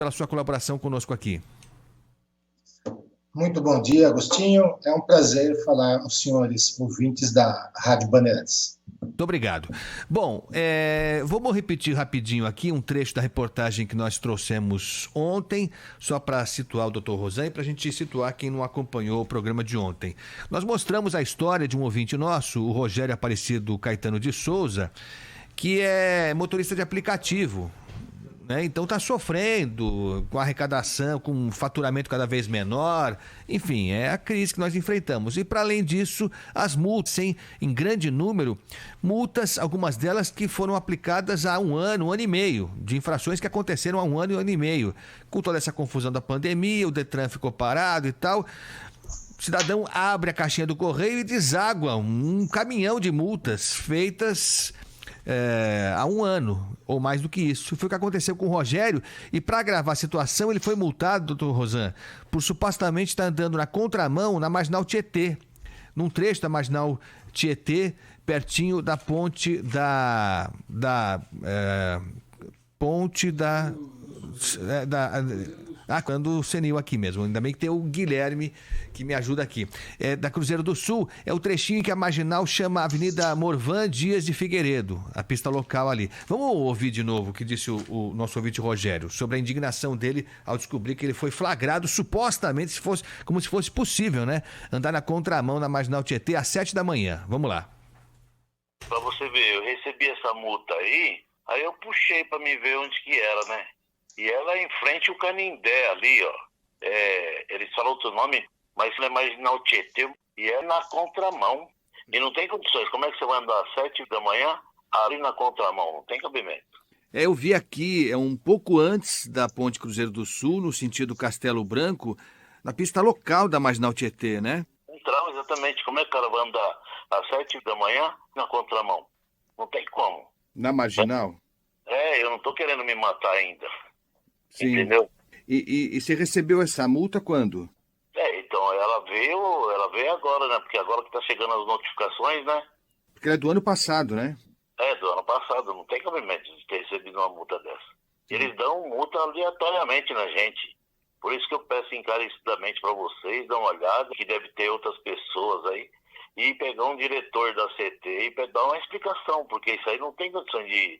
pela sua colaboração conosco aqui. Muito bom dia, Agostinho. É um prazer falar aos senhores ouvintes da Rádio Bandeirantes. Muito obrigado. Bom, vamos repetir rapidinho aqui um trecho da reportagem que nós trouxemos ontem, só para situar o Dr. Rosan e para a gente situar quem não acompanhou o programa de ontem. Nós mostramos a história de um ouvinte nosso, o Rogério Aparecido Caetano de Souza, que é motorista de aplicativo. Então está sofrendo com a arrecadação, com um faturamento cada vez menor. Enfim, é a crise que nós enfrentamos. E para além disso, as multas, em grande número, multas, algumas delas que foram aplicadas há um ano e meio, de infrações que aconteceram há um ano e meio. Com toda essa confusão da pandemia, o Detran ficou parado e tal. O cidadão abre a caixinha do correio e deságua um caminhão de multas feitas há um ano, ou mais do que isso. Foi o que aconteceu com o Rogério, e para agravar a situação, ele foi multado, doutor Rosan, por supostamente estar andando na contramão na Marginal Tietê, num trecho da Marginal Tietê, pertinho da ponte quando o Senil aqui mesmo, ainda bem que tem o Guilherme que me ajuda aqui. Da Cruzeiro do Sul, é o trechinho que a Marginal chama Avenida Morvan Dias de Figueiredo, a pista local ali. Vamos ouvir de novo o que disse o nosso ouvinte Rogério, sobre a indignação dele ao descobrir que ele foi flagrado, supostamente, como se fosse possível, né? Andar na contramão na Marginal Tietê às 7 da manhã. Vamos lá. Pra você ver, eu recebi essa multa aí eu puxei pra me ver onde que era, né? E ela é em frente ao Canindé ali, ó. Eles falam outro nome, mas não é Marginal Tietê, e é na contramão. E não tem condições. Como é que você vai andar às 7 da manhã ali na contramão? Não tem cabimento. Eu vi aqui, um pouco antes da Ponte Cruzeiro do Sul, no sentido Castelo Branco, na pista local da Marginal Tietê, né? Então, exatamente. Como é que o cara vai andar às 7 da manhã na contramão? Não tem como. Na Marginal? Eu não tô querendo me matar ainda. Sim. Entendeu? E você recebeu essa multa quando? Então ela veio agora, né? Porque agora que tá chegando as notificações, né? Porque ela é do ano passado, né? Do ano passado. Não tem cabimento de ter recebido uma multa dessa. Eles dão multa aleatoriamente na gente. Por isso que eu peço encarecidamente para vocês dar uma olhada, que deve ter outras pessoas aí, e pegar um diretor da CT e dar uma explicação, porque isso aí não tem condição de...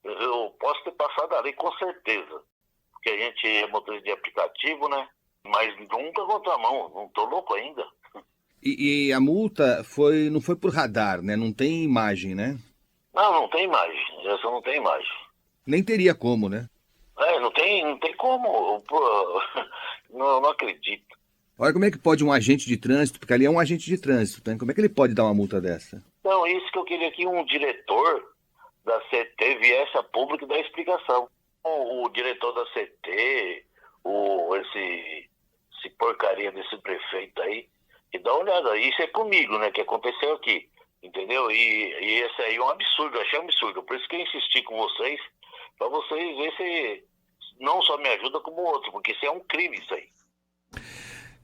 Eu posso ter passado ali com certeza, porque a gente é motorista de aplicativo, né? Mas nunca contramão, não tô louco ainda. E a multa não foi por radar, né? Não tem imagem, né? Não tem imagem. Essa não tem imagem. Nem teria como, né? Não tem como. Pô, não acredito. Olha como é que pode um agente de trânsito, porque ali é um agente de trânsito, né? Como é que ele pode dar uma multa dessa? Não, isso que eu queria que um diretor da CT viesse a público e dar explicação. O diretor da CT, esse porcaria desse prefeito aí, e dá uma olhada. Isso é comigo, né, que aconteceu aqui, entendeu? E esse aí é um absurdo, eu achei um absurdo. Por isso que eu insisti com vocês, para vocês verem se não só me ajuda como o outro, porque isso é um crime, isso aí.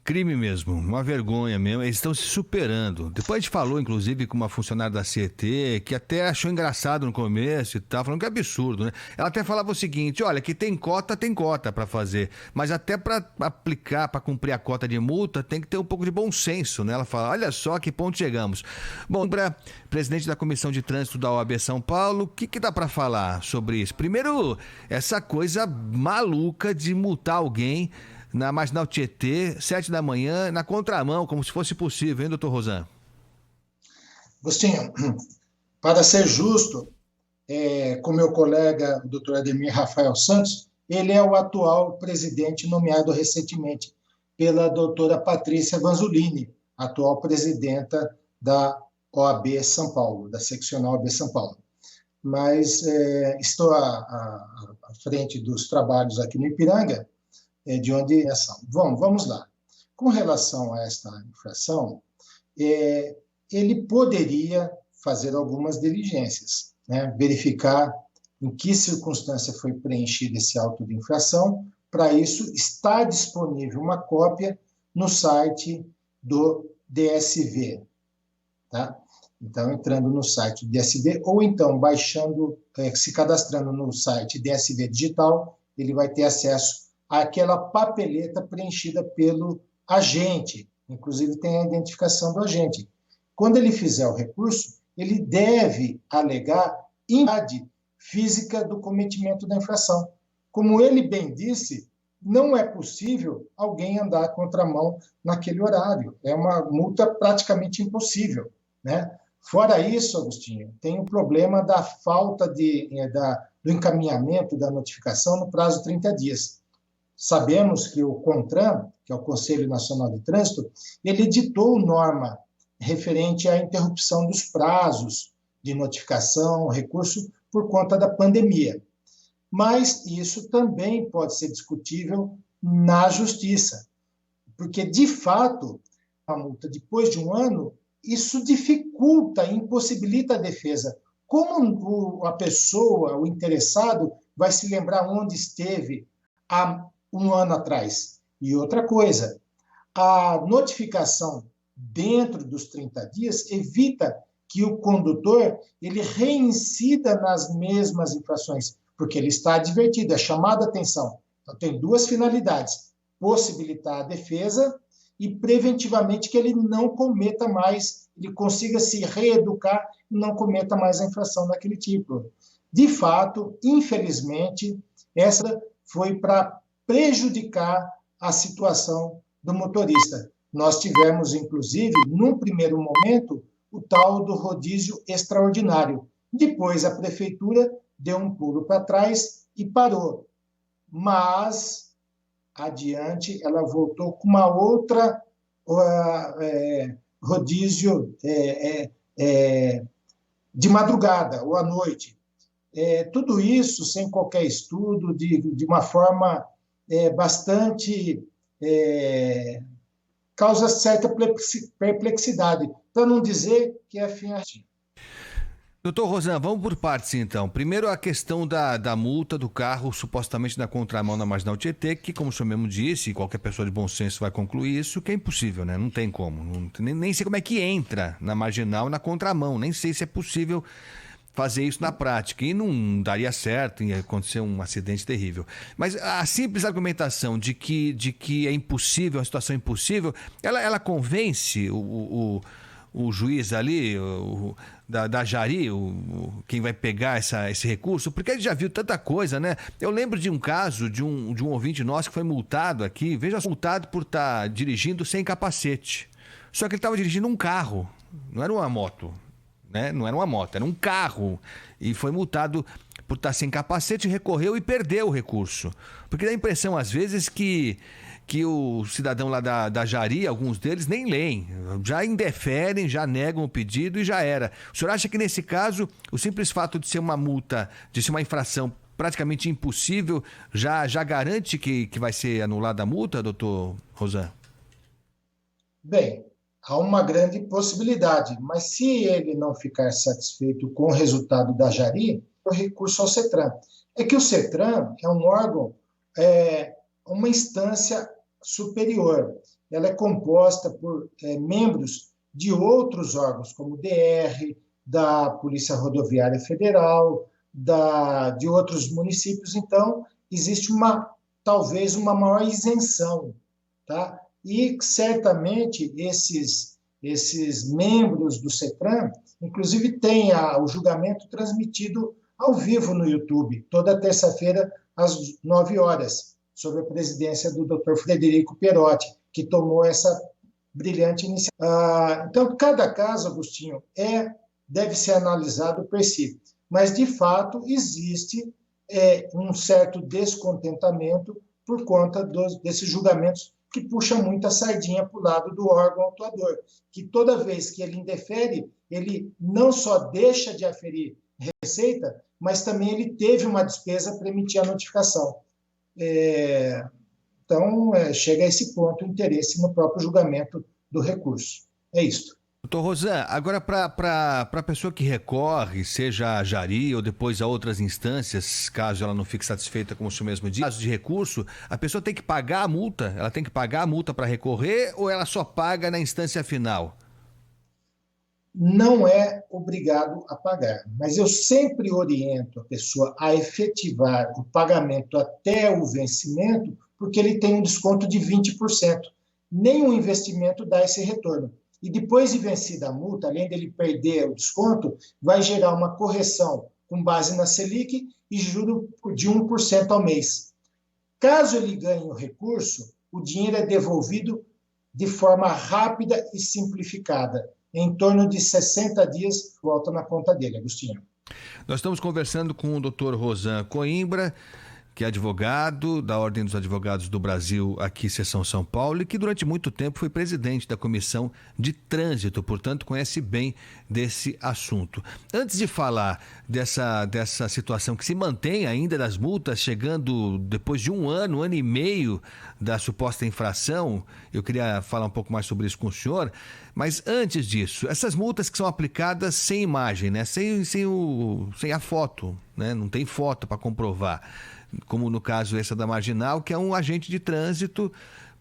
Crime mesmo, uma vergonha mesmo, eles estão se superando. Depois a gente falou, inclusive, com uma funcionária da CET, que até achou engraçado no começo e tal, falando que é absurdo, né? Ela até falava o seguinte, olha, que tem cota para fazer, mas até para aplicar, para cumprir a cota de multa, tem que ter um pouco de bom senso, né? Ela fala, olha só a que ponto chegamos. Bom, para presidente da Comissão de Trânsito da OAB São Paulo, o que dá para falar sobre isso? Primeiro, essa coisa maluca de multar alguém na Marginal Tietê, 7 da manhã, na contramão, como se fosse possível, hein, doutor Rosan? Agostinho, para ser justo, com meu colega, o doutor Ademir Rafael Santos, ele é o atual presidente nomeado recentemente pela doutora Patrícia Vanzolini, atual presidenta da OAB São Paulo, da seccional OAB São Paulo. Mas estou à frente dos trabalhos aqui no Ipiranga, de onde é ação. Vamos lá. Com relação a esta infração, ele poderia fazer algumas diligências, né? Verificar em que circunstância foi preenchido esse auto de infração. Para isso, está disponível uma cópia no site do DSV. Tá? Então, entrando no site do DSV, ou então baixando, se cadastrando no site DSV Digital, ele vai ter acesso aquela papeleta preenchida pelo agente, inclusive tem a identificação do agente. Quando ele fizer o recurso, ele deve alegar invalidade física do cometimento da infração. Como ele bem disse, não é possível alguém andar à contramão naquele horário. É uma multa praticamente impossível, né? Fora isso, Agostinho, tem o problema da falta do encaminhamento da notificação no prazo de 30 dias. Sabemos que o CONTRAN, que é o Conselho Nacional de Trânsito, ele editou norma referente à interrupção dos prazos de notificação, recurso, por conta da pandemia. Mas isso também pode ser discutível na justiça, porque, de fato, a multa depois de um ano, isso dificulta, impossibilita a defesa. Como a pessoa, o interessado, vai se lembrar onde esteve há um ano atrás? E outra coisa, a notificação dentro dos 30 dias evita que o condutor ele reincida nas mesmas infrações, porque ele está advertido, é chamado a atenção. Então, tem duas finalidades: possibilitar a defesa e, preventivamente, que ele não cometa mais, ele consiga se reeducar e não cometa mais a infração daquele tipo. De fato, infelizmente, essa foi para prejudicar a situação do motorista. Nós tivemos, inclusive, num primeiro momento, o tal do rodízio extraordinário. Depois, a prefeitura deu um pulo para trás e parou. Mas, adiante, ela voltou com uma outra rodízio de madrugada ou à noite. Tudo isso sem qualquer estudo, de uma forma bastante... causa certa perplexidade, para não dizer que é fim artigo. Doutor Rosan, vamos por partes então. Primeiro a questão da multa do carro supostamente na contramão na Marginal Tietê, que, como o senhor mesmo disse, qualquer pessoa de bom senso vai concluir isso, que é impossível, né? Não tem como. Nem sei como é que entra na Marginal na contramão, nem sei se é possível fazer isso na prática. E não daria certo, ia acontecer um acidente terrível. Mas a simples argumentação de que é impossível, uma situação impossível, ela convence o juiz ali, da Jari, quem vai pegar esse recurso, porque ele já viu tanta coisa, né? Eu lembro de um caso de um ouvinte nosso que foi multado aqui, multado por estar dirigindo sem capacete. Só que ele estava dirigindo um carro, não era uma moto, né? Não era uma moto, era um carro. E foi multado por estar sem capacete, recorreu e perdeu o recurso. Porque dá a impressão, às vezes, que o cidadão lá da Jari, alguns deles, nem leem, já indeferem, já negam o pedido e já era. O senhor acha que, nesse caso, o simples fato de ser uma multa, de ser uma infração praticamente impossível, já garante que vai ser anulada a multa, doutor Rosan? Bem, há uma grande possibilidade, mas se ele não ficar satisfeito com o resultado da Jari, o recurso ao CETRAN. É que o CETRAN é um órgão, uma instância superior. Ela é composta por membros de outros órgãos, como o DR, da Polícia Rodoviária Federal, de outros municípios. Então, existe talvez uma maior isenção, tá? E, certamente, esses membros do CETRAN, inclusive, têm o julgamento transmitido ao vivo no YouTube, toda terça-feira, às 9 horas, sob a presidência do Dr. Frederico Perotti, que tomou essa brilhante iniciativa. Então, cada caso, Agostinho, deve ser analisado per si. Mas, de fato, existe um certo descontentamento por conta desses julgamentos que puxam muito a sardinha para o lado do órgão autuador, que toda vez que ele indefere, ele não só deixa de aferir receita, mas também ele teve uma despesa para emitir a notificação. Então, chega a esse ponto o interesse no próprio julgamento do recurso. É isso. Doutor Rosan, agora para a pessoa que recorre, seja a Jari ou depois a outras instâncias, caso ela não fique satisfeita, como o senhor mesmo disse, caso de recurso, a pessoa tem que pagar a multa? Ela tem que pagar a multa para recorrer ou ela só paga na instância final? Não é obrigado a pagar, mas eu sempre oriento a pessoa a efetivar o pagamento até o vencimento porque ele tem um desconto de 20%. Nenhum investimento dá esse retorno. E depois de vencida a multa, além dele perder o desconto, vai gerar uma correção com base na Selic e juro de 1% ao mês. Caso ele ganhe o recurso, o dinheiro é devolvido de forma rápida e simplificada. Em torno de 60 dias, volta na conta dele, Agostinho. Nós estamos conversando com o Dr. Rosan Coimbra, que é advogado da Ordem dos Advogados do Brasil, aqui, Seção São Paulo, e que durante muito tempo foi presidente da Comissão de Trânsito, portanto conhece bem desse assunto. Antes de falar dessa situação que se mantém ainda das multas, chegando depois de um ano e meio da suposta infração, eu queria falar um pouco mais sobre isso com o senhor, mas antes disso, essas multas que são aplicadas sem imagem, né? sem a foto, né? Não tem foto para comprovar, como no caso essa da Marginal, que é um agente de trânsito,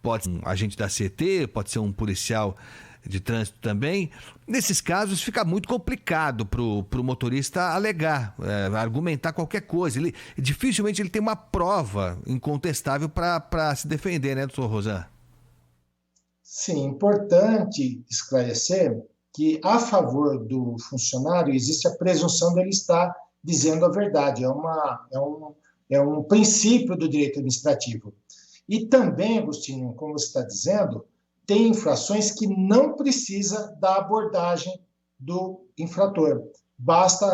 pode ser um agente da CET, pode ser um policial de trânsito também. Nesses casos fica muito complicado para o motorista alegar, argumentar qualquer coisa. Dificilmente ele tem uma prova incontestável para se defender, né, doutor Rosan? Sim, importante esclarecer que a favor do funcionário existe a presunção dele estar dizendo a verdade. É um princípio do direito administrativo. E também, Agostinho, como você está dizendo, tem infrações que não precisa da abordagem do infrator. Basta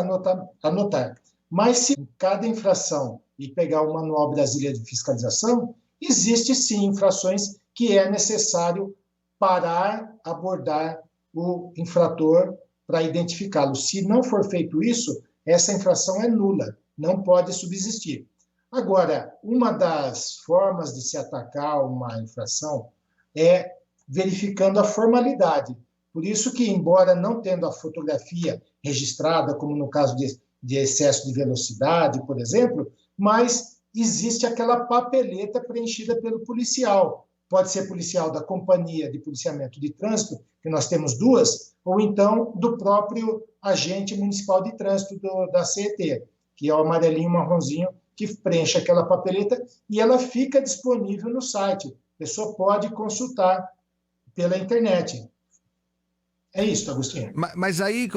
anotar. Mas se cada infração e pegar o Manual Brasileiro de Fiscalização, existe sim infrações que é necessário parar, abordar o infrator para identificá-lo. Se não for feito isso, essa infração é nula, não pode subsistir. Agora, uma das formas de se atacar uma infração é verificando a formalidade. Por isso que, embora não tendo a fotografia registrada, como no caso de excesso de velocidade, por exemplo, mas existe aquela papeleta preenchida pelo policial. Pode ser policial da Companhia de Policiamento de Trânsito, que nós temos duas, ou então do próprio agente municipal de trânsito da CET, que é o amarelinho marronzinho, que preenche aquela papeleta e ela fica disponível no site. A pessoa pode consultar pela internet. É isso, Agostinho. Mas aí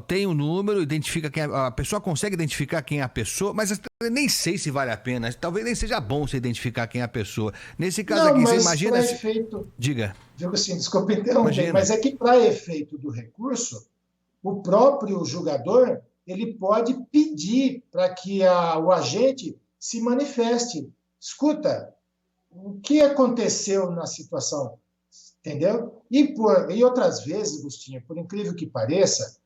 tem um número, identifica quem a pessoa consegue identificar quem é a pessoa, mas eu nem sei se vale a pena. Talvez nem seja bom você identificar quem é a pessoa. Nesse caso aqui, você imagina... Efeito... Diga. Agostinho, desculpa interromper, mas é que para efeito do recurso, o próprio julgador ele pode pedir para que o agente se manifeste. Escuta, o que aconteceu na situação? Entendeu? E outras vezes, Agostinho, por incrível que pareça,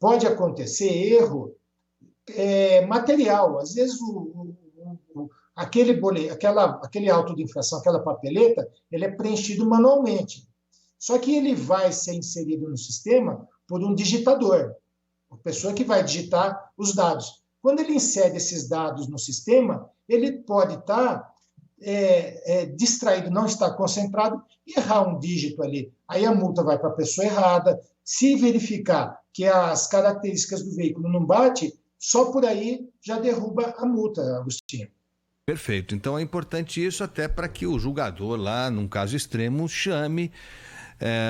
pode acontecer erro material. Às vezes, aquele auto de infração, aquela papeleta, ele é preenchido manualmente. Só que ele vai ser inserido no sistema por um digitador, a pessoa que vai digitar os dados. Quando ele insere esses dados no sistema, ele pode estar distraído, não estar concentrado e errar um dígito ali. Aí a multa vai para a pessoa errada. Se verificar que as características do veículo não batem, só por aí já derruba a multa, Agostinho. Perfeito. Então é importante isso até para que o julgador lá, num caso extremo, chame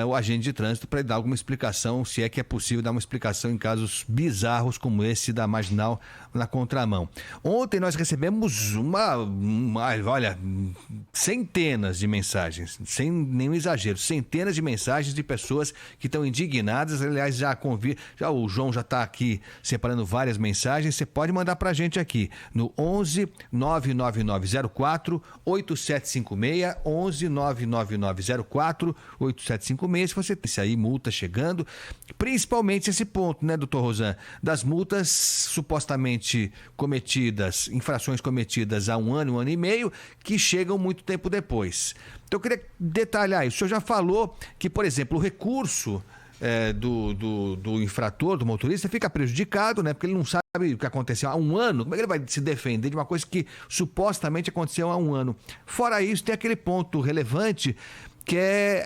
o agente de trânsito para dar alguma explicação, se é que é possível dar uma explicação em casos bizarros como esse da Marginal na contramão. Ontem nós recebemos olha, centenas de mensagens, sem nenhum exagero, centenas de mensagens de pessoas que estão indignadas. Aliás, já o João já está aqui separando várias mensagens. Você pode mandar para a gente aqui no 11 99904 8756, 11 99904 8756. Se você tem aí multa chegando, principalmente esse ponto, né, doutor Rosan, das multas supostamente cometidas, infrações cometidas há um ano e meio, que chegam muito tempo depois. Então eu queria detalhar isso. O senhor já falou que, por exemplo, o recurso do infrator, do motorista, fica prejudicado, né? Porque ele não sabe o que aconteceu há um ano. Como é que ele vai se defender de uma coisa que supostamente aconteceu há um ano? Fora isso, tem aquele ponto relevante que é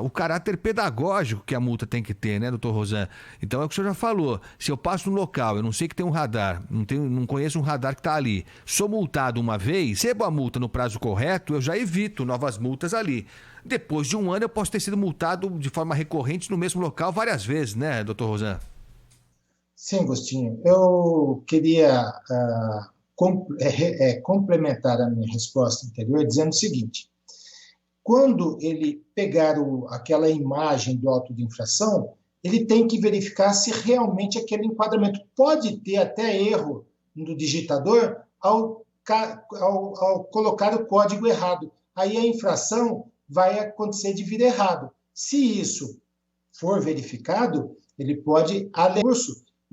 o caráter pedagógico que a multa tem que ter, né, doutor Rosan? Então é o que o senhor já falou. Se eu passo no local, eu não sei que tem um radar, não conheço um radar que está ali, sou multado uma vez, recebo a multa no prazo correto, eu já evito novas multas ali. Depois de um ano, eu posso ter sido multado de forma recorrente no mesmo local várias vezes, né, doutor Rosan? Sim, Agostinho. Eu queria complementar a minha resposta anterior dizendo o seguinte: quando ele pegar aquela imagem do auto de infração, ele tem que verificar se realmente aquele enquadramento pode ter até erro no digitador ao colocar o código errado. Aí a infração vai acontecer de vir errado. Se isso for verificado, ele pode alegar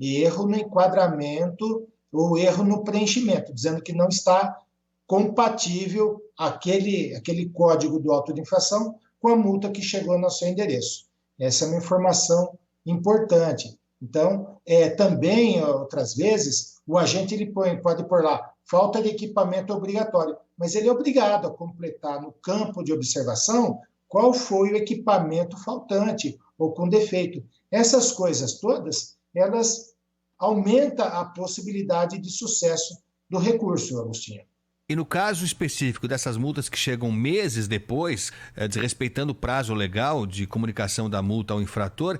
erro no enquadramento ou erro no preenchimento, dizendo que não está compatível aquele código do auto de infração com a multa que chegou no seu endereço. Essa é uma informação importante. Então, também, outras vezes, o agente ele pode pôr lá falta de equipamento obrigatório, mas ele é obrigado a completar no campo de observação qual foi o equipamento faltante ou com defeito. Essas coisas todas, elas aumentam a possibilidade de sucesso do recurso, Agostinho. E no caso específico dessas multas que chegam meses depois, desrespeitando o prazo legal de comunicação da multa ao infrator,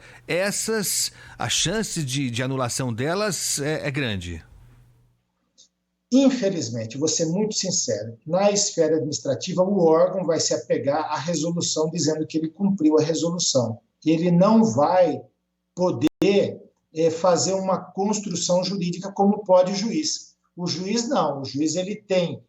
a chance de anulação delas é grande? Infelizmente, vou ser muito sincero, na esfera administrativa, o órgão vai se apegar à resolução dizendo que ele cumpriu a resolução. Ele não vai poder fazer uma construção jurídica como pode o juiz. O juiz não, o juiz ele tem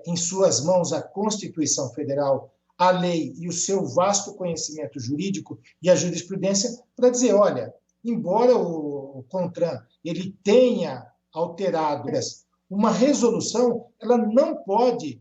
em suas mãos a Constituição Federal, a lei e o seu vasto conhecimento jurídico e a jurisprudência para dizer, olha, embora o CONTRAN ele tenha alterado uma resolução, ela não pode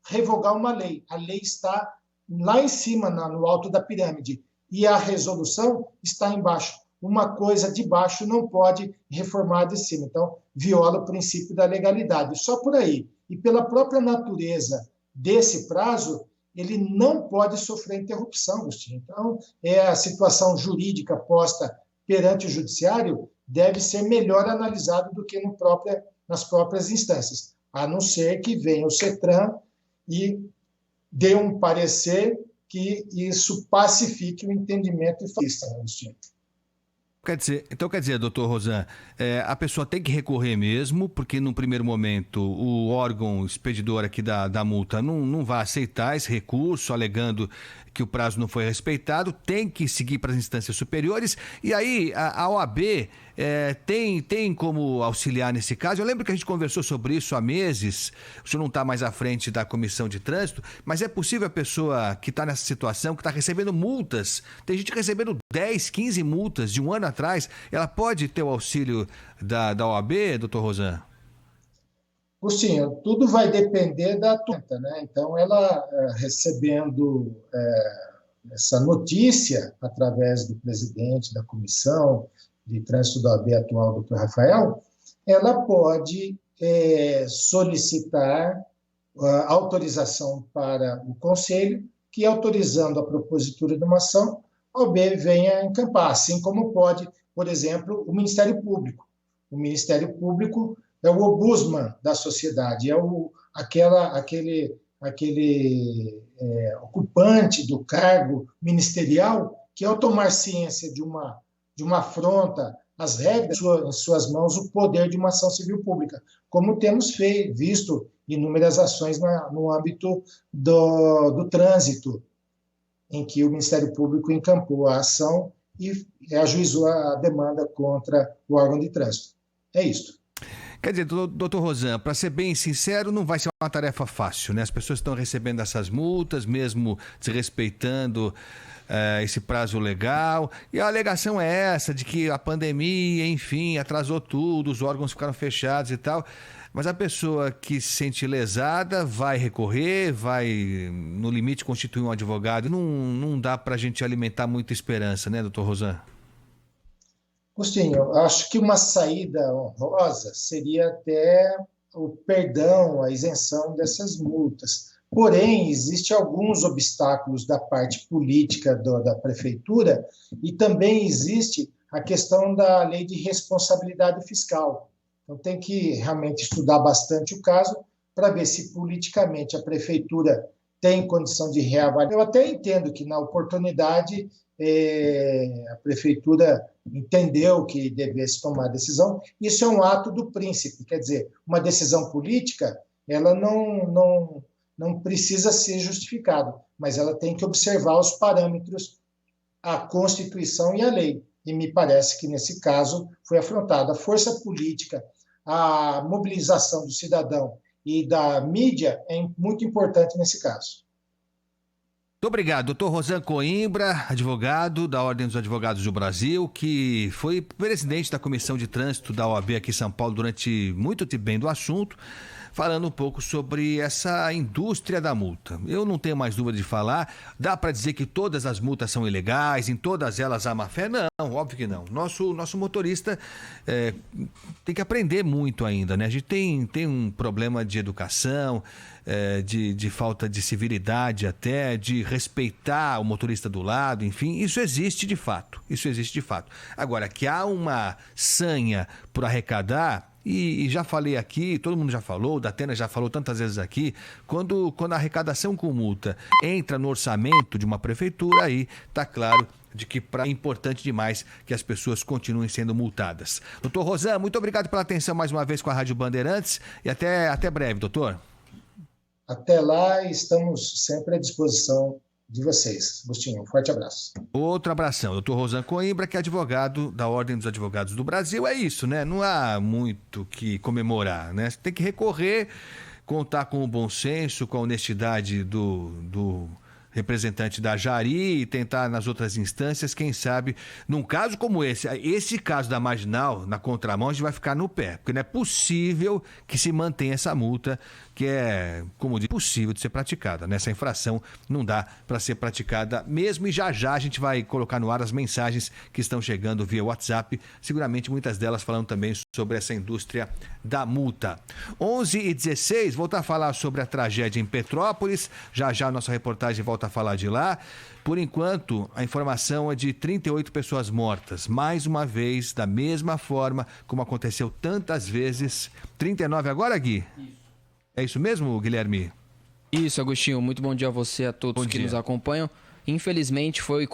revogar uma lei. A lei está lá em cima, no alto da pirâmide, e a resolução está embaixo. Uma coisa de baixo não pode reformar de cima. Então, viola o princípio da legalidade. Só por aí. E pela própria natureza desse prazo, ele não pode sofrer interrupção, Agostinho. Então, a situação jurídica posta perante o judiciário deve ser melhor analisada do que nas próprias instâncias, a não ser que venha o CETRAN e dê um parecer que isso pacifique o entendimento e faça, Agostinho. Quer dizer, doutor Rosan, a pessoa tem que recorrer mesmo, porque no primeiro momento o órgão expedidor aqui da multa não vai aceitar esse recurso, alegando que o prazo não foi respeitado, tem que seguir para as instâncias superiores, e aí a OAB tem como auxiliar nesse caso. Eu lembro que a gente conversou sobre isso há meses, o senhor não está mais à frente da comissão de trânsito, mas é possível a pessoa que está nessa situação, que está recebendo multas, tem gente recebendo 10, 15 multas de um ano atrás, ela pode ter o auxílio da OAB, doutor Rosan? Agostinho, tudo vai depender da conta, né? Então, ela recebendo essa notícia através do presidente da comissão de trânsito da OAB atual, doutor Rafael, ela pode solicitar autorização para o conselho, que autorizando a propositura de uma ação, a OAB venha encampar, assim como pode, por exemplo, o Ministério Público. O Ministério Público é o ombudsman da sociedade, é aquele ocupante do cargo ministerial que, ao tomar ciência de uma afronta às regras, em suas mãos o poder de uma ação civil pública, como temos visto inúmeras ações no âmbito do trânsito, em que o Ministério Público encampou a ação e ajuizou a demanda contra o órgão de trânsito. É isso. Quer dizer, doutor Rosan, para ser bem sincero, não vai ser uma tarefa fácil, né? As pessoas estão recebendo essas multas, mesmo desrespeitando esse prazo legal, e a alegação é essa, de que a pandemia, enfim, atrasou tudo, os órgãos ficaram fechados e tal, mas a pessoa que se sente lesada vai recorrer, vai, no limite, constituir um advogado. Não dá para a gente alimentar muita esperança, né, doutor Rosan? Agostinho, acho que uma saída honrosa seria até o perdão, a isenção dessas multas, Porém, existem alguns obstáculos da parte política da prefeitura e também existe a questão da lei de responsabilidade fiscal. Então, tem que realmente estudar bastante o caso para ver se politicamente a prefeitura tem condição de reavaliar. Eu até entendo que, na oportunidade, a prefeitura entendeu que devesse tomar a decisão. Isso é um ato do príncipe, quer dizer, uma decisão política, ela não precisa ser justificada, mas ela tem que observar os parâmetros, a Constituição e a lei. E me parece que, nesse caso, foi afrontada a força política, a mobilização do cidadão e da mídia é muito importante nesse caso. Muito obrigado, doutor Rosan Coimbra, advogado da Ordem dos Advogados do Brasil, que foi presidente da Comissão de Trânsito da OAB aqui em São Paulo durante muito tempo bem do assunto, falando um pouco sobre essa indústria da multa. Eu não tenho mais dúvida de falar. Dá para dizer que todas as multas são ilegais, em todas elas há má fé? Não, óbvio que não. Nosso motorista tem que aprender muito ainda, né? A gente tem um problema de educação, de falta de civilidade até, de respeitar o motorista do lado, enfim, isso existe de fato. Agora, que há uma sanha por arrecadar, e já falei aqui, todo mundo já falou, o Datena já falou tantas vezes aqui, quando a arrecadação com multa entra no orçamento de uma prefeitura, aí tá claro de que é importante demais que as pessoas continuem sendo multadas. Doutor Rosan, muito obrigado pela atenção mais uma vez com a Rádio Bandeirantes e até breve, doutor. Até lá, estamos sempre à disposição de vocês. Agostinho, um forte abraço. Outro abração. Doutor Rosan Coimbra, que é advogado da Ordem dos Advogados do Brasil. É isso, né? Não há muito que comemorar, né? Você tem que recorrer, contar com o bom senso, com a honestidade do representante da Jari e tentar nas outras instâncias, quem sabe, num caso como esse caso da Marginal, na contramão, a gente vai ficar no pé, porque não é possível que se mantenha essa multa, que é, como diz, possível de ser praticada. Nessa infração não dá para ser praticada mesmo, e já a gente vai colocar no ar as mensagens que estão chegando via WhatsApp, seguramente muitas delas falando também sobre essa indústria da multa. 11h16, voltar a falar sobre a tragédia em Petrópolis, já a nossa reportagem volta a falar de lá. Por enquanto, a informação é de 38 pessoas mortas, mais uma vez, da mesma forma como aconteceu tantas vezes. 39 agora, Gui? Isso. É isso mesmo, Guilherme? Isso, Agostinho. Muito bom dia a você, a todos que nos acompanham. Infelizmente, foi